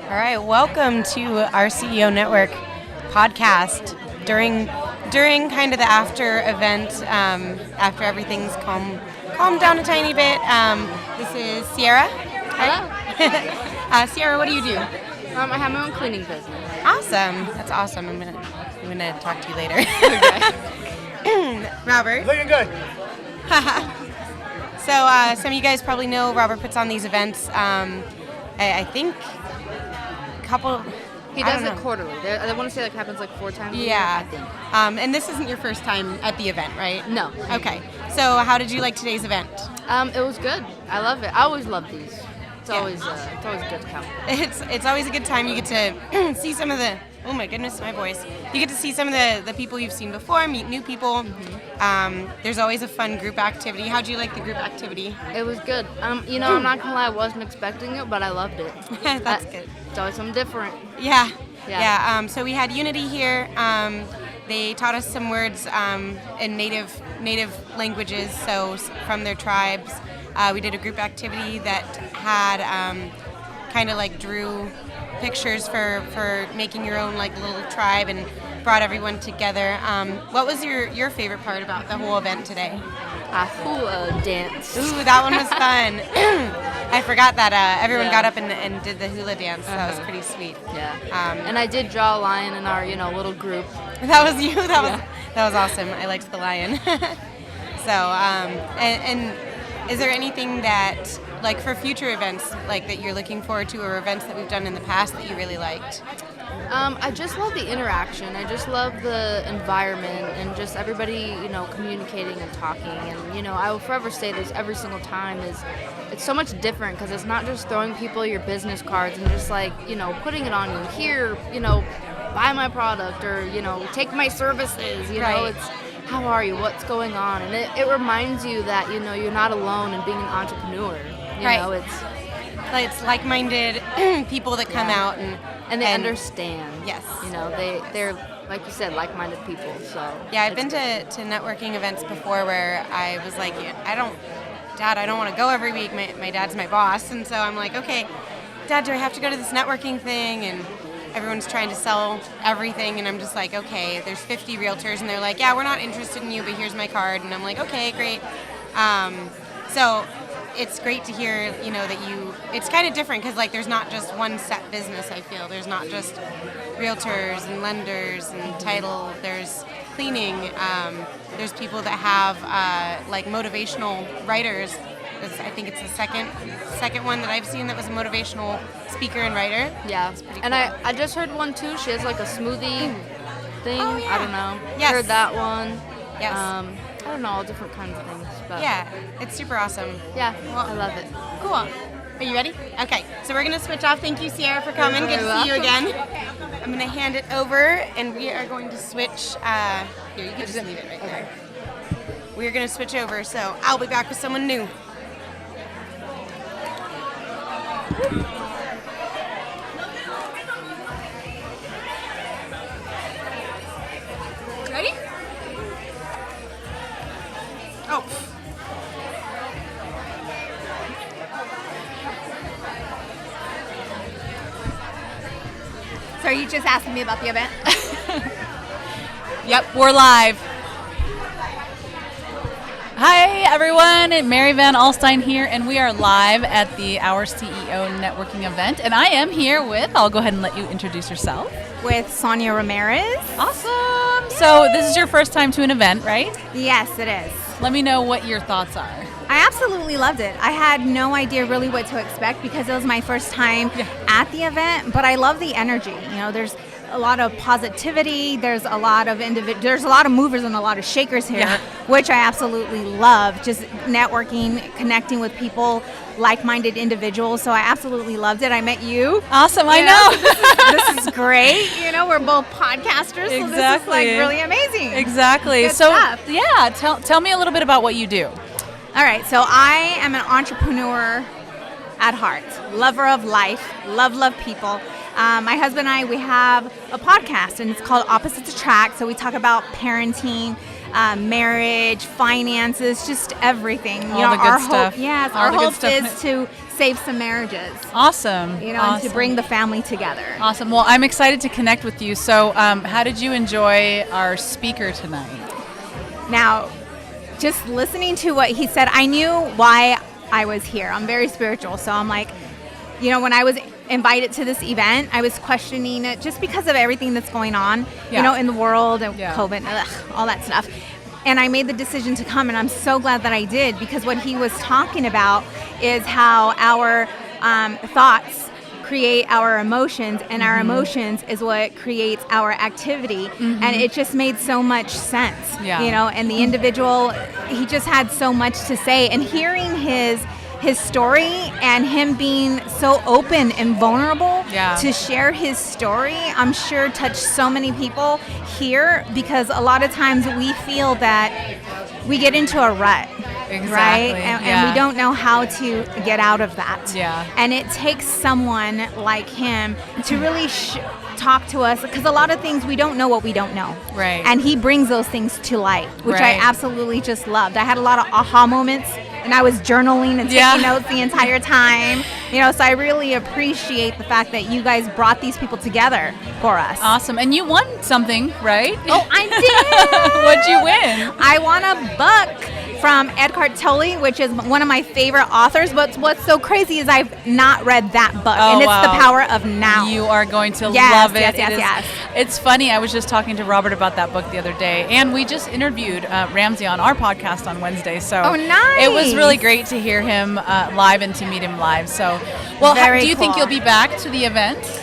All right, welcome to our CEO Network podcast during kind of the after event, after everything's calmed down a tiny bit. This is Sierra. Hello. Sierra, what do you do? I have my own cleaning business. Awesome. That's awesome. I'm gonna talk to you later. Okay. Robert. Looking good. So some of you guys probably know Robert puts on these events. I think a couple. He does it quarterly. I want to say that happens like 4 times a year, Yeah. I think. And this isn't your first time at the event, right? No. Okay. So how did you like today's event? It was good. I love it. I always love these. It's Yeah. always good to come. It's always a good time. You get to see some of the, oh my goodness, my voice. You get to see some of the people you've seen before, meet new people. There's always a fun group activity. How'd you like the group activity? It was good. I'm not gonna lie, I wasn't expecting it, but I loved it. That's good. It's always something different. Yeah. Yeah. So we had Unity here. They taught us some words in native languages, so from their tribes. We did a group activity that had kind of like drew pictures for making your own like little tribe and brought everyone together. What was your favorite part about the whole event today? Hula Dance. Ooh, that one was fun. I forgot that everyone Yeah. got up and did the hula dance. That was pretty sweet. Yeah. And I did draw a lion in our little group. That was you. That was awesome. I liked the lion. So, and is there anything that, like, for future events, like, that you're looking forward to, or events that we've done in the past that you really liked? I just love the interaction. I just love the environment and just everybody, communicating and talking. And, I will forever say this every single time it's so much different because it's not just throwing people your business cards and just like, putting it on you. Here, buy my product or, take my services. Right. It's how are you? What's going on? And it reminds you that, you're not alone in being an entrepreneur. Right. It's like-minded people that come out and they understand. Yes. They're like you said, like-minded people. So yeah, I've been to networking events before where I was like, Dad, I don't want to go every week. My dad's my boss, and so I'm like, okay, Dad, do I have to go to this networking thing? And everyone's trying to sell everything, and I'm just like, okay, there's 50 realtors, and they're like, yeah, we're not interested in you, but here's my card, and I'm like, okay, great. So it's great to hear, that it's kind of different because, like, there's not just one set business, I feel. There's not just realtors and lenders and title. There's cleaning. There's people that have, like, motivational writers. I think it's the second one that I've seen that was a motivational speaker and writer. Yeah. It's pretty And cool. I just heard one, too. She has, like, a smoothie thing. Oh, yeah. I don't know. Yes. Heard that one. Yes. I don't know, all different kinds of things. But Yeah, it's super awesome. Yeah, I love it. Cool. Are you ready? Okay, so we're going to switch off. Thank you, Sierra, for coming. Good to You're see you welcome. again. I'm going to hand it over, and we are going to switch. Here, you can just leave it right there. We're going to switch over, so I'll be back with someone new. Ready? Oh. So are you just asking me about the event? Yep, we're live. Hi, everyone. Mary Van Alstein here, and we are live at the Our CEO Networking event. And I am here with, I'll go ahead and let you introduce yourself. With Sonia Ramirez. Awesome. So this is your first time to an event, right? Yes, it is. Let me know what your thoughts are. I absolutely loved it. I had no idea really what to expect because it was my first time at the event, but I love the energy. There's a lot of positivity. There's a lot of there's a lot of movers and a lot of shakers here, which I absolutely love. Just networking, connecting with people, like-minded individuals. So I absolutely loved it. I met you. Awesome, I know. This is great. We're both podcasters, so this is like really amazing. Exactly. Good So stuff. yeah, tell me a little bit about what you do. All right, so I am an entrepreneur at heart, lover of life, love people. My husband and I, we have a podcast, and it's called Opposites Attract. So we talk about parenting, marriage, finances, just everything. All the good our stuff. Hope, yes, All our the good hope stuff. is to save some marriages. Awesome. You know, and to bring the family together. Awesome. Well, I'm excited to connect with you. So, how did you enjoy our speaker tonight? Now, just listening to what he said, I knew why I was here. I'm very spiritual, so I'm like, you know, when I was invited to this event, I was questioning it just because of everything that's going on, you know, in the world and COVID, all that stuff. And I made the decision to come, and I'm so glad that I did, because what he was talking about is how our thoughts create our emotions, and our emotions is what creates our activity. And it just made so much sense, you know, and the individual, he just had so much to say, and hearing his story and him being so open and vulnerable to share his story, I'm sure touched so many people here, because a lot of times we feel that we get into a rut. Right? And we don't know how to get out of that. And it takes someone like him to really talk to us, because a lot of things we don't know what we don't know. Right. And he brings those things to light, which I absolutely just loved. I had a lot of aha moments, and I was journaling and taking notes the entire time. You know, so I really appreciate the fact that you guys brought these people together for us. Awesome. And you won something, right? Oh, I did. What'd you win? I won a book from Eckhart Tolle, which is one of my favorite authors. But what's so crazy is I've not read that book, and it's The Power of Now. You are going to love it. Yes. It's funny. I was just talking to Robert about that book the other day, and we just interviewed Ramsey on our podcast on Wednesday. So nice. It was really great to hear him live and to meet him live. So, well, do you think you'll be back to the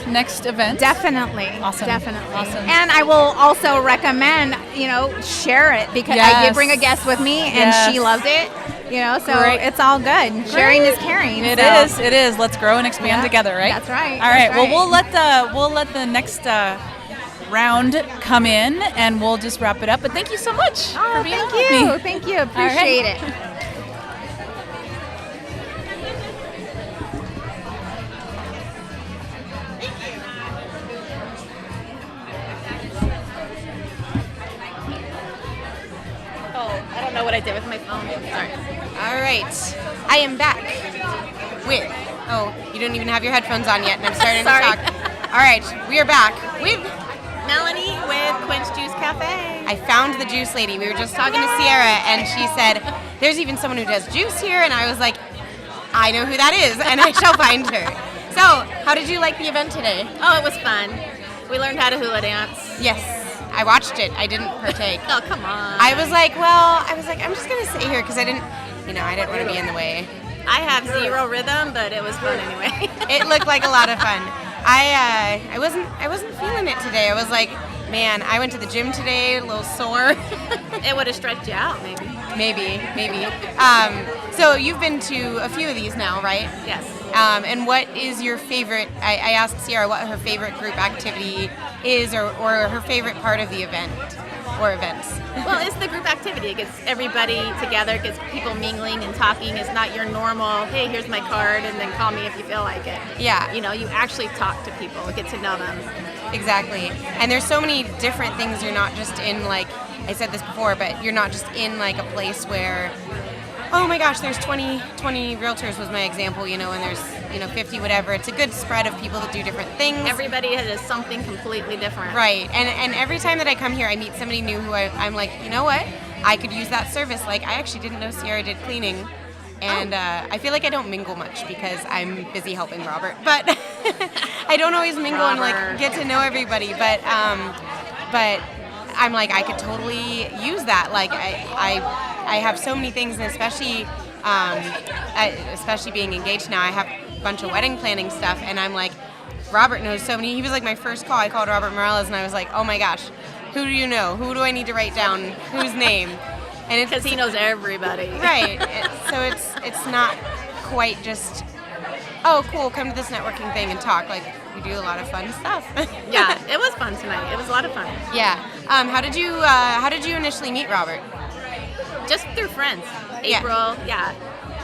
next event? Definitely. Awesome. Definitely. Awesome. And I will also recommend, you know, share it, because I did bring a guest with me, and she loved it. You know, so it's all good. Sharing is caring. It is. Let's grow and expand together, right? That's right. All right. Well, we'll let the next round come in, and we'll just wrap it up. But thank you so much for being on with me. Thank you. Appreciate it. I don't know what I did with my phone. Sorry. All right. I am back with, you don't even have your headphones on yet, and I'm starting to talk. All right. We are back with Melanie with Quench Juice Cafe. I found the juice lady. We were just talking to Sierra, and she said, there's even someone who does juice here, and I was like, I know who that is, and I shall find her. So, how did you like the event today? Oh, it was fun. We learned how to hula dance. Yes. I watched it. I didn't partake. Oh, come on. I was like, I'm just going to sit here, because I didn't want to be in the way. I have zero rhythm, but it was fun anyway. It looked like a lot of fun. I wasn't feeling it today. I was like, man, I went to the gym today, a little sore. It would have stretched you out, maybe. Maybe. So you've been to a few of these now, right? Yes. And what is your favorite? I asked Sierra what her favorite group activity is, or her favorite part of the event or events. Well, it's the group activity. It gets everybody together, it gets people mingling and talking. It's not your normal, hey, here's my card, and then call me if you feel like it. Yeah. You know, you actually talk to people, get to know them. Exactly. And there's so many different things. You're not just in, like, I said this before, but you're not just in like a place where, oh my gosh, there's 20 realtors was my example, you know, and there's, 50 whatever. It's a good spread of people that do different things. Everybody has something completely different. Right. And every time that I come here, I meet somebody new who I'm like, you know what? I could use that service. Like, I actually didn't know Sierra did cleaning. And I feel like I don't mingle much because I'm busy helping Robert. But I don't always mingle and like get to know everybody. But I'm like, I could totally use that. Like, I have so many things, and especially being engaged now, I have a bunch of wedding planning stuff, and I'm like, Robert knows so many. He was like my first call. I called Robert Morales, and I was like, oh my gosh, who do you know? Who do I need to write down? Whose name? And it's because he knows everybody. Right. So it's not quite just, oh, cool, come to this networking thing and talk. Like, we do a lot of fun stuff. Yeah, it was fun tonight. It was a lot of fun. Yeah. How did you initially meet Robert? Just through friends. April, yeah.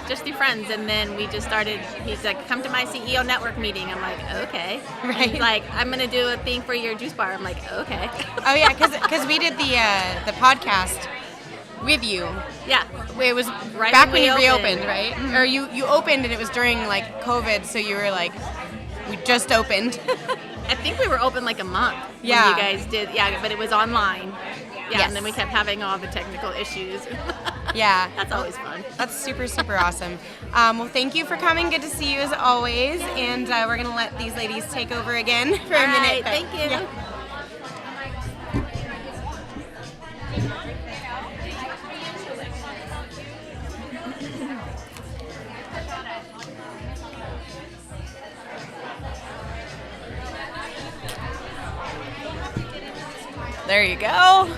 Just through friends, and then we just started. He's like, "Come to my CEO network meeting." I'm like, "Okay." Right. He's like, "I'm gonna do a thing for your juice bar." I'm like, "Okay." Oh yeah, because we did the podcast with you. Yeah. It was Right back when when you we opened. reopened, right? Or you opened and it was during like COVID, so you were like, we just opened. I think we were open like a month. Yeah. When you guys did. Yeah, but it was online. Yeah, Yes. and then we kept having all the technical issues. Yeah. That's always fun. That's super, super awesome. Well, thank you for coming. Good to see you as always. And we're going to let these ladies take over again for a All minute. right, but- thank you. yeah. There you go.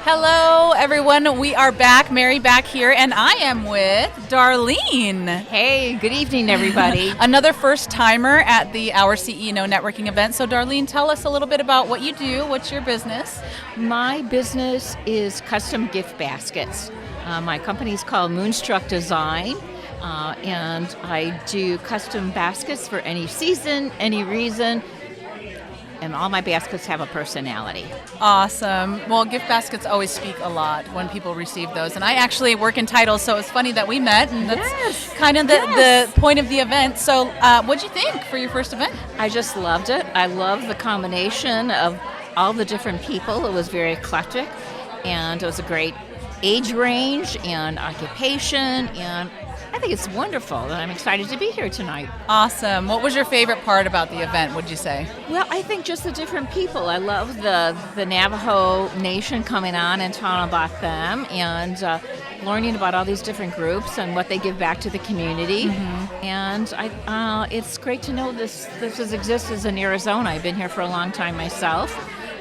Hello, everyone. We are back. Mary back here, and I am with Darlene. Hey, good evening, everybody. Another first timer at the Our CEO Networking event. So, Darlene, tell us a little bit about what you do. What's your business? My business is custom gift baskets. My company is called Moonstruck Design, and I do custom baskets for any season, any reason, and all my baskets have a personality. Awesome. Well, gift baskets always speak a lot when people receive those. And I actually work in titles, so it's funny that we met, and that's kind of the point of the event. So what'd you think for your first event? I just loved it. I love the combination of all the different people. It was very eclectic, and it was a great age range and occupation, and I think it's wonderful, and I'm excited to be here tonight. Awesome. What was your favorite part about the event, would you say? Well, I think just the different people. I love the Navajo Nation coming on and talking about them, and learning about all these different groups and what they give back to the community. And it's great to know this exists in Arizona. I've been here for a long time myself.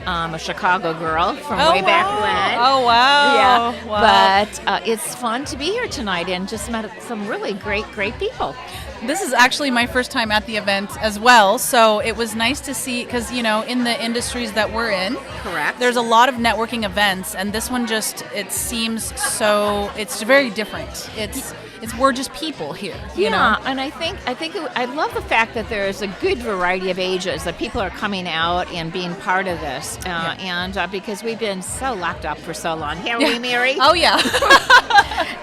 I'm a Chicago girl from way back when. Oh, wow. Yeah, Wow. but it's fun to be here tonight and just met some really great people. This is actually my first time at the event as well, so it was nice to see, because, you know, in the industries that we're in, Correct. there's a lot of networking events, and this one just, it seems so, it's very different. It's we're just people here, you know? And I love the fact that there is a good variety of ages, that people are coming out and being part of this, and because we've been so locked up for so long, haven't we, Mary? Oh, yeah.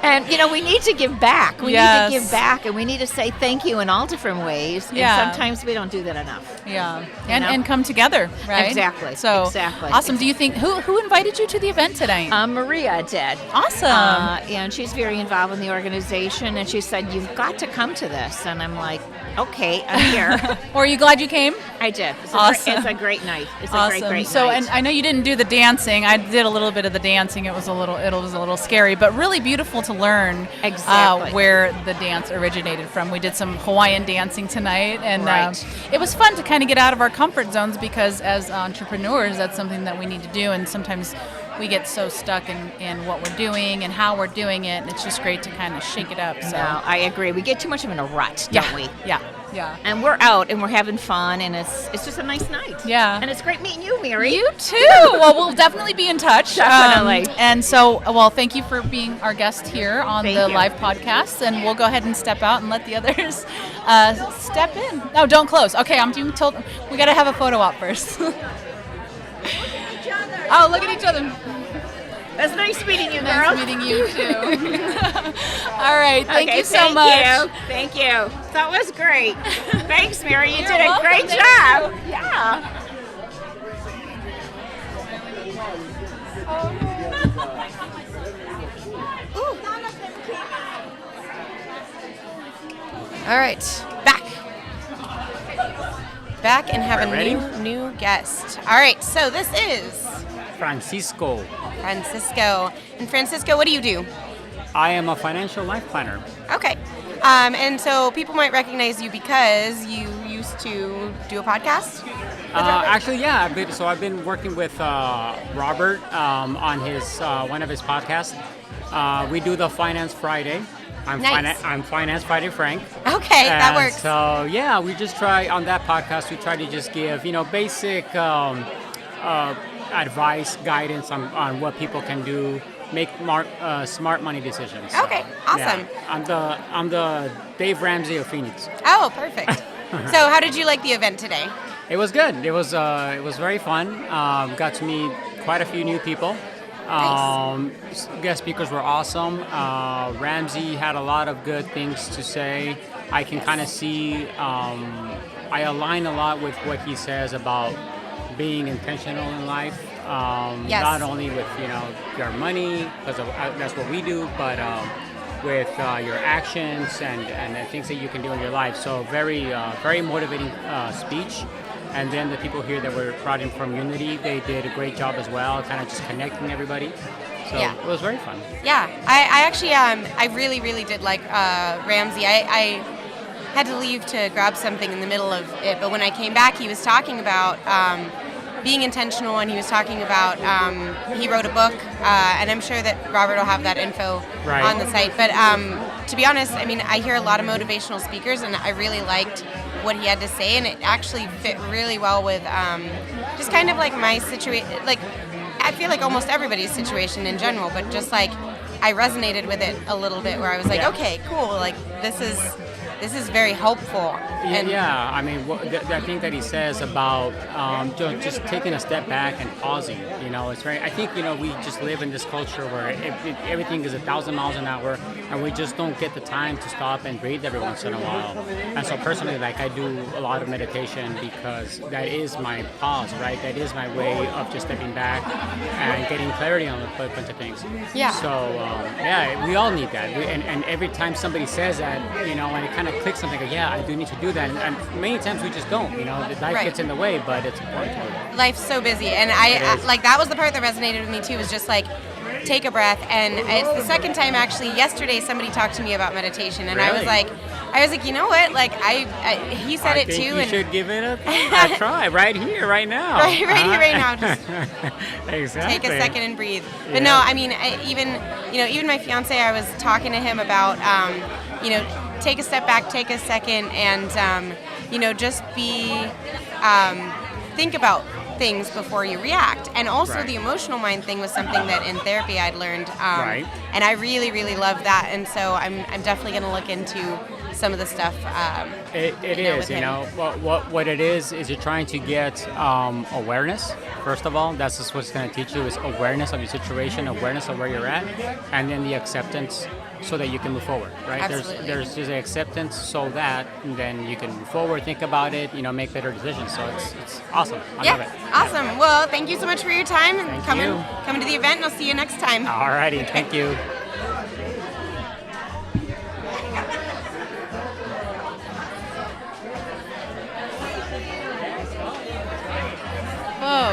And we need to give back. We Yes. need to give back, and we need to say thank you in all different ways. Yeah. And sometimes we don't do that enough. Yeah, You know? and come together, right? Exactly, So exactly. awesome. Do you think who invited you to the event tonight? Maria did. Awesome. And she's very involved in the organization, and she said, "You've got to come to this." And I'm like, "Okay, I'm here." Or are you glad you came? I did. Awesome. It's a great night. It's a Awesome. great So, night. and I know you didn't do the dancing. I did a little bit of the dancing. It was a little scary, but really beautiful to learn Exactly. where the dance originated from. We did some Hawaiian dancing tonight, and Right. it was fun to kind of get out of our comfort zones, because as entrepreneurs, that's something that we need to do, and sometimes we get so stuck in what we're doing and how we're doing it, and it's just great to kind of shake it up. So No, I agree. We get too much of in a rut, don't we? Yeah. And we're out and we're having fun, and it's just a nice night. Yeah. And it's great meeting you, Mary. You too. Well, we'll definitely be in touch. Definitely. And so, well, thank you for being our guest here on Thank the you. live podcast. And we'll go ahead and step out and let the others step in. No, don't close. Okay, I'm being told we got to have a photo op first. Oh, look at each other. That's nice meeting you, girl. Nice meeting you too. All right. Thank Okay, you so much. Thank you. That was great. Thanks, Mary. You You're did a welcome. great Thank job. Yeah. All right, back and have Ready? a new guest. All right, so this is Francisco. Francisco. And Francisco, what do you do? I am a financial life planner. Okay. And so people might recognize you because you used to do a podcast with Robert? Actually, yeah. I've been working with Robert on his one of his podcasts. We do the Finance Friday. Nice. I'm Finance Friday Frank. Okay, that And works. So yeah, we just try on that podcast. We try to just give basic advice, guidance on what people can do, make smart money decisions. So, Okay, awesome. Yeah. I'm the Dave Ramsey of Phoenix. Oh, perfect. So how did you like the event today? It was good. It was very fun. Got to meet quite a few new people, Guest speakers were awesome. Ramsey had a lot of good things to say. I can kind of see, I align a lot with what he says about being intentional in life. Yes. Not only with, your money, because that's what we do, but with your actions and the things that you can do in your life. So very motivating speech. And then the people here that were brought in from Unity, they did a great job as well, kind of just connecting everybody. So it was very fun. Yeah, I actually, I really, really did like Ramsey. I had to leave to grab something in the middle of it, but when I came back, he was talking about being intentional, and he was talking about he wrote a book, and I'm sure that Robert will have that info on the site. But to be honest, I mean, I hear a lot of motivational speakers, and I really liked what he had to say, and it actually fit really well with just kind of like my situation. Like, I feel like almost everybody's situation in general, but just like I resonated with it a little bit, where I was like, okay, cool, like this is very helpful. And I mean, I think that he says about just taking a step back and pausing. It's very. I think we just live in this culture where everything is 1,000 miles an hour, and we just don't get the time to stop and breathe every once in a while. And so personally, like I do a lot of meditation because that is my pause, right? That is my way of just stepping back and getting clarity on a bunch of things. Yeah. So we all need that. And every time somebody says that, and it kind of clicks something, like, I do need to do that. And many times we just don't. The life gets in the way, but it's important to do that. Life's so busy, and I like that was the part that resonated with me too. Was just like take a breath, and it's the second time actually. Yesterday, somebody talked to me about meditation, and I was like, you know what? Like he said it too, you and should give it a try right here, right now. right here, right now. Just exactly. take a second and breathe. But no, I mean, even my fiance, I was talking to him about, take a step back, take a second, and just think about things before you react. And also the emotional mind thing was something that in therapy I'd learned, and I really, really love that. And so I'm definitely going to look into some of the stuff. It is, what it is you're trying to get awareness. First of all, that's just what's going to teach you is awareness of your situation, awareness of where you're at, and then the acceptance so that you can move forward, right? Absolutely. There's just acceptance so that then you can move forward, think about it, make better decisions. So it's awesome. I love it. Awesome. Yeah. Well, thank you so much for your time and Thank you. coming to the event, and I'll see you next time. All righty. Thank you.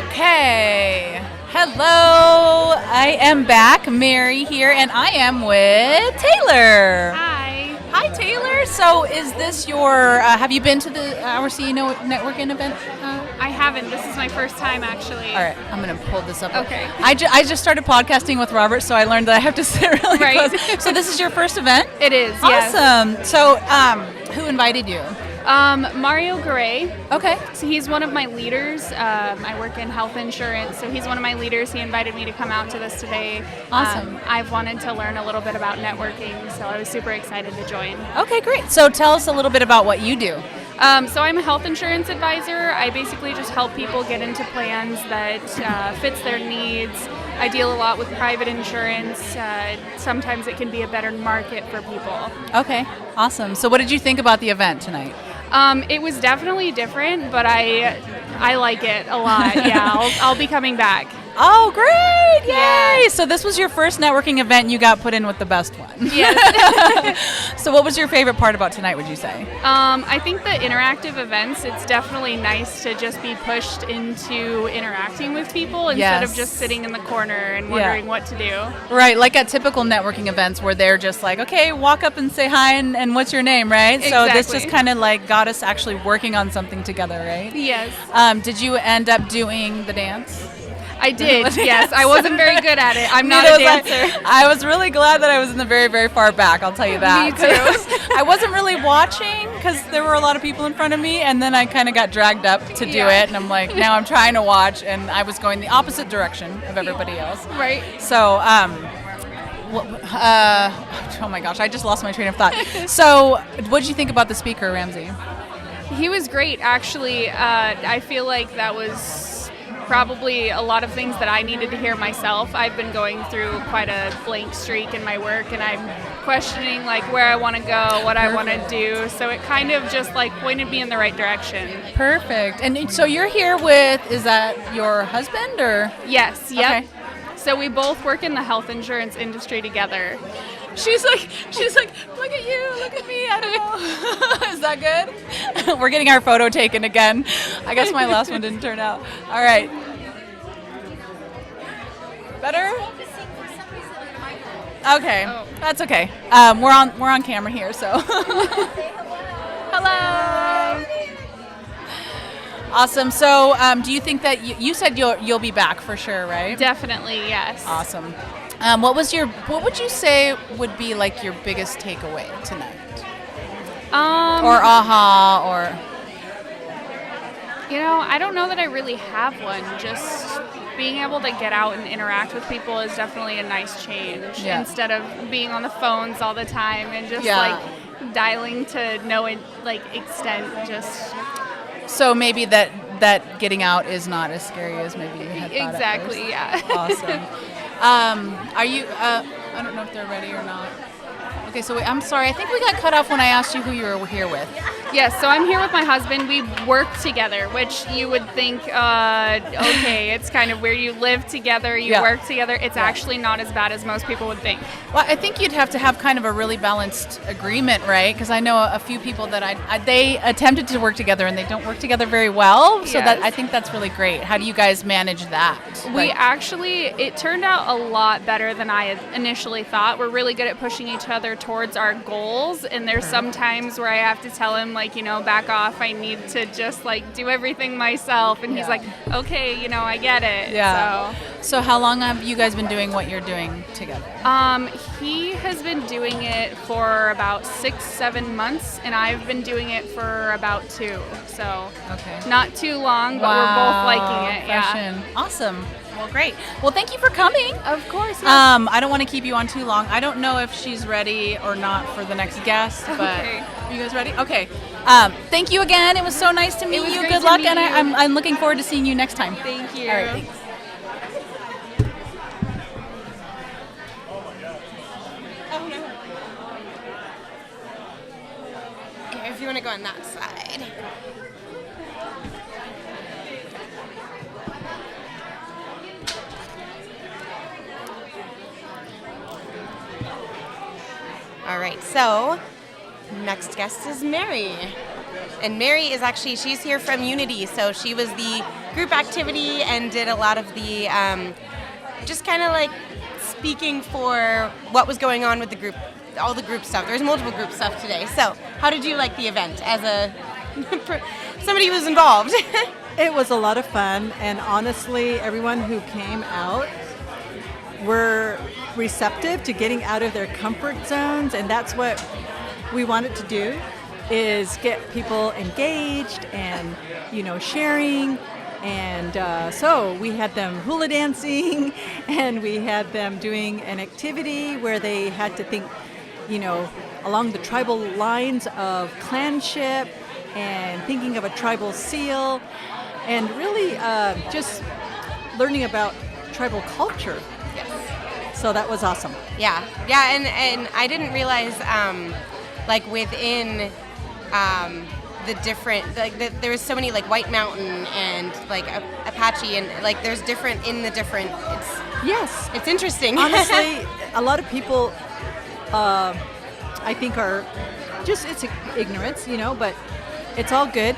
Okay. Hello. I am back. Mary here, and I am with Taylor. Hi. Hi, Taylor. So is this your, have you been to the Our CEO networking event? I haven't. This is my first time, actually. All right. I'm going to pull this up. Okay. I just started podcasting with Robert, so I learned that I have to sit really close. So this is your first event? It is, yes. Awesome. So who invited you? Mario Garay. Okay. So he's one of my leaders. I work in health insurance, so he's one of my leaders. He invited me to come out to this today. Awesome. I've wanted to learn a little bit about networking, so I was super excited to join. Okay, great. So tell us a little bit about what you do. So I'm a health insurance advisor. I basically just help people get into plans that fits their needs. I deal a lot with private insurance. Sometimes it can be a better market for people. Okay, awesome. So what did you think about the event tonight? It was definitely different, but I like it a lot. Yeah, I'll be coming back. Oh, great! Yay! Yeah. So this was your first networking event. You got put in with the best one. Yes. So what was your favorite part about tonight, would you say? I think the interactive events, it's definitely nice to just be pushed into interacting with people instead of just sitting in the corner and wondering what to do. Right, like at typical networking events where they're just like, okay, walk up and say hi and what's your name, right? So this just kind of like got us actually working on something together, right? Yes. Did you end up doing the dance? I did, yes. I wasn't very good at it. I'm not a dancer. I was really glad that I was in the very, very far back, I'll tell you that. Me too. I wasn't really watching because there were a lot of people in front of me, and then I kind of got dragged up to do it, and I'm like, now I'm trying to watch, and I was going the opposite direction of everybody else. Right. So, oh my gosh, I just lost my train of thought. So, what did you think about the speaker, Ramsey? He was great, actually. I feel like that was probably a lot of things that I needed to hear myself. I've been going through quite a blank streak in my work, and I'm questioning like where I want to go, what I want to do. So it kind of just like pointed me in the right direction. Perfect. And so you're here with, is that your husband or? Yes, yep. Okay. So we both work in the health insurance industry together. She's like, look at you, look at me, I don't know. Is that good? We're getting our photo taken again. I guess my last one didn't turn out. All right. Better? Okay, that's okay. We're on camera here, so. Hello. Awesome. So, do you think that you said you'll be back for sure, right? Definitely, yes. Awesome. What would you say would be like your biggest takeaway tonight? Or aha, or I don't know that I really have one. Just being able to get out and interact with people is definitely a nice change. Yeah. Instead of being on the phones all the time and just like dialing to no extent. Just so maybe that getting out is not as scary as maybe you had thought exactly. at first. Yeah. Awesome. Are you? I don't know if they're ready or not. Okay, so I'm sorry. I think we got cut off when I asked you who you were here with. Yes, so I'm here with my husband. We work together, which you would think, okay, it's kind of weird. You live together, you work together. It's actually not as bad as most people would think. Well, I think you'd have to have kind of a really balanced agreement, right? Because I know a few people that they attempted to work together and they don't work together very well. So that I think that's really great. How do you guys manage that? It turned out a lot better than I had initially thought. We're really good at pushing each other towards our goals, and there's some times where I have to tell him back off, I need to just do everything myself, and he's like, okay, I get it. So how long have you guys been doing what you're doing together? He has been doing it for about 6-7 months, and I've been doing it for about 2, so not too long, but we're both liking it. Yeah, awesome. Well, great. Well, thank you for coming. Of course. Yes. I don't want to keep you on too long. I don't know if she's ready or not for the next guest, but are you guys ready? Okay. Thank you again. It was so nice to meet you. Good luck, and I'm looking forward to seeing you next time. Thank you. All right, thanks. If you want to go on that side. All right, so next guest is Mary. And Mary is she's here from Unity, so she was the group activity and did a lot of the, just kind of speaking for what was going on with the group, all the group stuff. There's multiple group stuff today. So how did you like the event as somebody who was involved? It was a lot of fun, and honestly, everyone who came out were receptive to getting out of their comfort zones, and that's what we wanted to do, is get people engaged and sharing. And so we had them hula dancing, and we had them doing an activity where they had to think along the tribal lines of clanship and thinking of a tribal seal, and really just learning about tribal culture. So that was awesome. Yeah, and I didn't realize, within the different, there was so many, White Mountain and, Apache, and, there's different in the different, it's interesting. Honestly, a lot of people, I think are just, it's ignorance, but it's all good.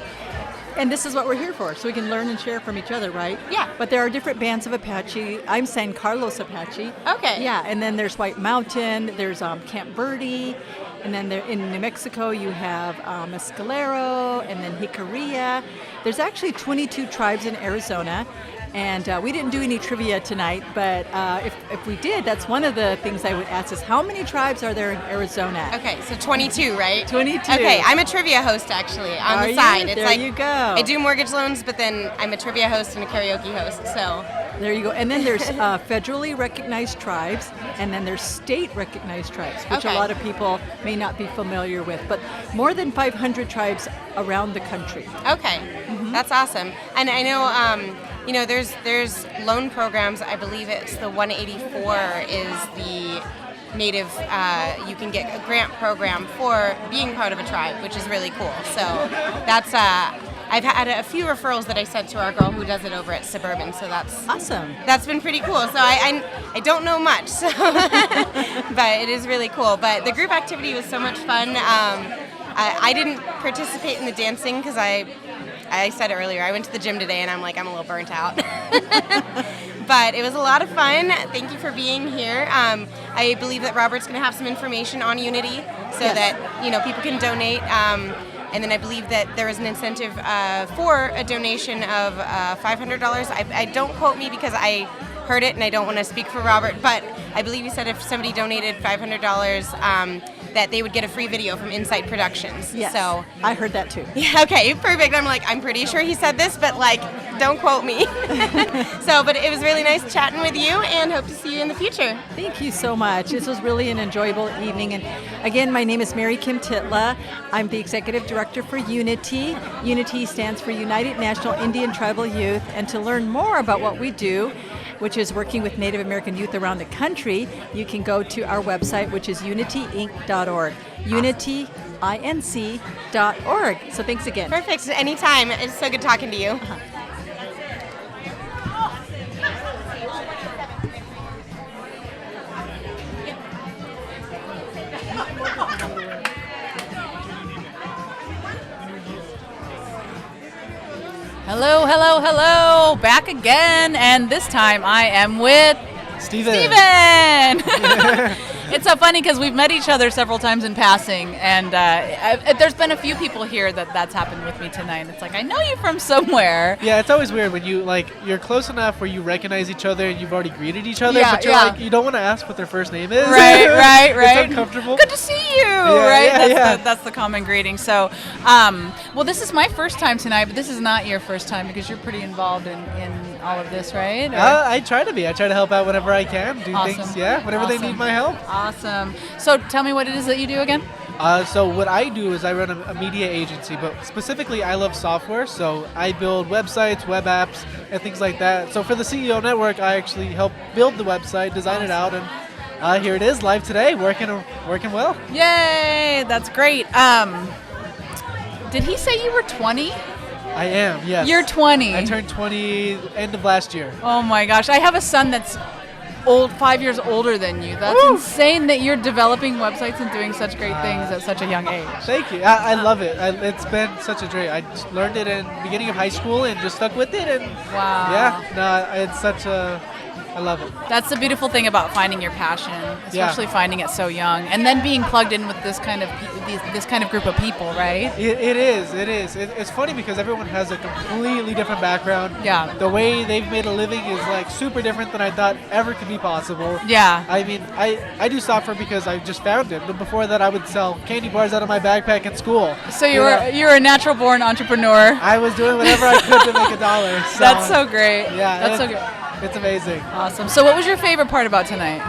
And this is what we're here for, so we can learn and share from each other, right? Yeah. But there are different bands of Apache. I'm San Carlos Apache. Okay. Yeah, and then there's White Mountain, there's Camp Verde, and then there, in New Mexico you have Mescalero, and then Jicarilla. There's actually 22 tribes in Arizona, and we didn't do any trivia tonight, but if we did, that's one of the things I would ask is how many tribes are there in Arizona? Okay, so 22, right? 22. Okay, I'm a trivia host actually on Are the side. you? There you go. I do mortgage loans, but then I'm a trivia host and a karaoke host, so. There you go. And then there's federally recognized tribes, and then there's state recognized tribes, which a lot of people may not be familiar with, but more than 500 tribes around the country. Okay, that's awesome. And I know there's loan programs. I believe it's the 184 is the Native, you can get a grant program for being part of a tribe, which is really cool. So that's, I've had a few referrals that I sent to our girl who does it over at Suburban, so that's Awesome. That's been pretty cool. So I don't know much, so but it is really cool. But the group activity was so much fun. I didn't participate in the dancing because I said it earlier, I went to the gym today and I'm a little burnt out. But it was a lot of fun. Thank you for being here. I believe that Robert's going to have some information on Unity so that people can donate. And then I believe that there is an incentive for a donation of $500. I don't quote me because I heard it and I don't want to speak for Robert, but I believe he said if somebody donated $500, that they would get a free video from Insight Productions. Yes. So I heard that too. yeah, okay, perfect. I'm pretty sure he said this, but don't quote me. But it was really nice chatting with you and hope to see you in the future. Thank you so much. This was really an enjoyable evening. And again, my name is Mary Kim Titla. I'm the Executive Director for Unity. Unity stands for United National Indian Tribal Youth. And to learn more about what we do, which is working with Native American youth around the country, you can go to our website, which is unityinc.org. unityinc.org. So thanks again. Perfect. Anytime. It's so good talking to you. Hello, hello, hello. Back again. And this time I am with Steven. It's so funny because we've met each other several times in passing, and there's been a few people here that's happened with me tonight. It's I know you from somewhere. Yeah, it's always weird when you're close enough where you recognize each other and you've already greased each other, Yeah, but you're yeah. you don't want to ask what their first name is. Right. It's uncomfortable. Good to see you, right? That's the common greeting. So, well, this is my first time tonight, but this is not your first time because you're pretty involved in all of this, right? I try to be. I try to help out whenever I can, do Awesome. things, whenever they need my help. Awesome. So tell me what it is that you do again. So what I do is I run a media agency, but specifically I love software, so I build websites, web apps, and things like that. So for the CEO Network, I actually help build the website, design it out, and here it is, live today, working well. Yay! That's great. Did he say you were 20? I am, yes. You're 20. I turned 20 end of last year. Oh my gosh. I have a son that's 5 years older than you. That's insane that you're developing websites and doing such great things at such a young age. Thank you. I love it. It's been such a joy. I just learned it in the beginning of high school and just stuck with it. And wow. Yeah, no, it's such a... I love it. That's the beautiful thing about finding your passion, especially finding it so young, and then being plugged in with this kind of group of people, right? It is. It's funny because everyone has a completely different background. Yeah. The way they've made a living is super different than I thought ever could be possible. Yeah. I mean, I do software because I just found it, but before that I would sell candy bars out of my backpack in school. So you're a natural born entrepreneur. I was doing whatever I could to make a dollar. So. That's so great. Yeah. That's so good. It's amazing. Awesome. So what was your favorite part about tonight?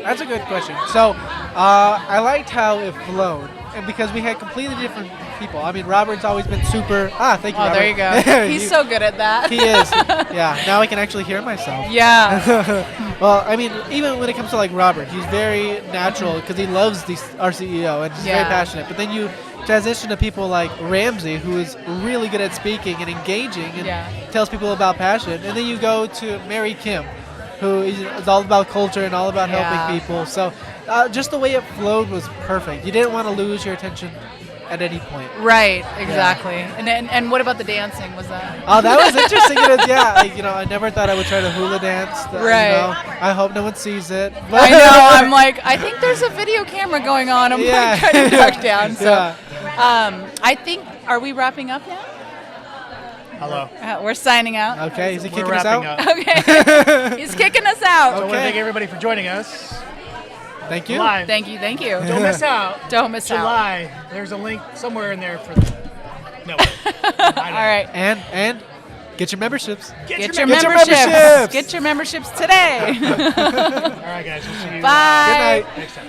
That's a good question. So I liked how it flowed, and because we had completely different people. I mean, Robert's always been super... thank you, Oh, Robert. there you go. He's so good at that. He is. Yeah, now I can actually hear myself. Yeah. Well, I mean, even when it comes to Robert, he's very natural because he loves our CEO and he's very passionate. But then you transition to people like Ramsey, who is really good at speaking and engaging and tells people about passion. And then you go to Mary Kim, who is all about culture and all about helping people. So just the way it flowed was perfect. You didn't want to lose your attention at any point. Right, exactly. Yeah. And what about the dancing? Was that? Oh, that was interesting. I never thought I would try to hula dance. Right. I hope no one sees it. But I know. I'm I think there's a video camera going on. I'm trying to duck down. So, I think, are we wrapping up now? Hello. We're signing out. Okay, is he kicking us out? Okay. He's kicking us out. So I want to thank everybody for joining us. Thank you. Live. Thank you. Don't miss out. Don't miss out. July. There's a link somewhere in there for no. All right. And get your memberships. Get your memberships. Get your memberships today. All right, guys. We'll see you. Bye. Good night. Next time.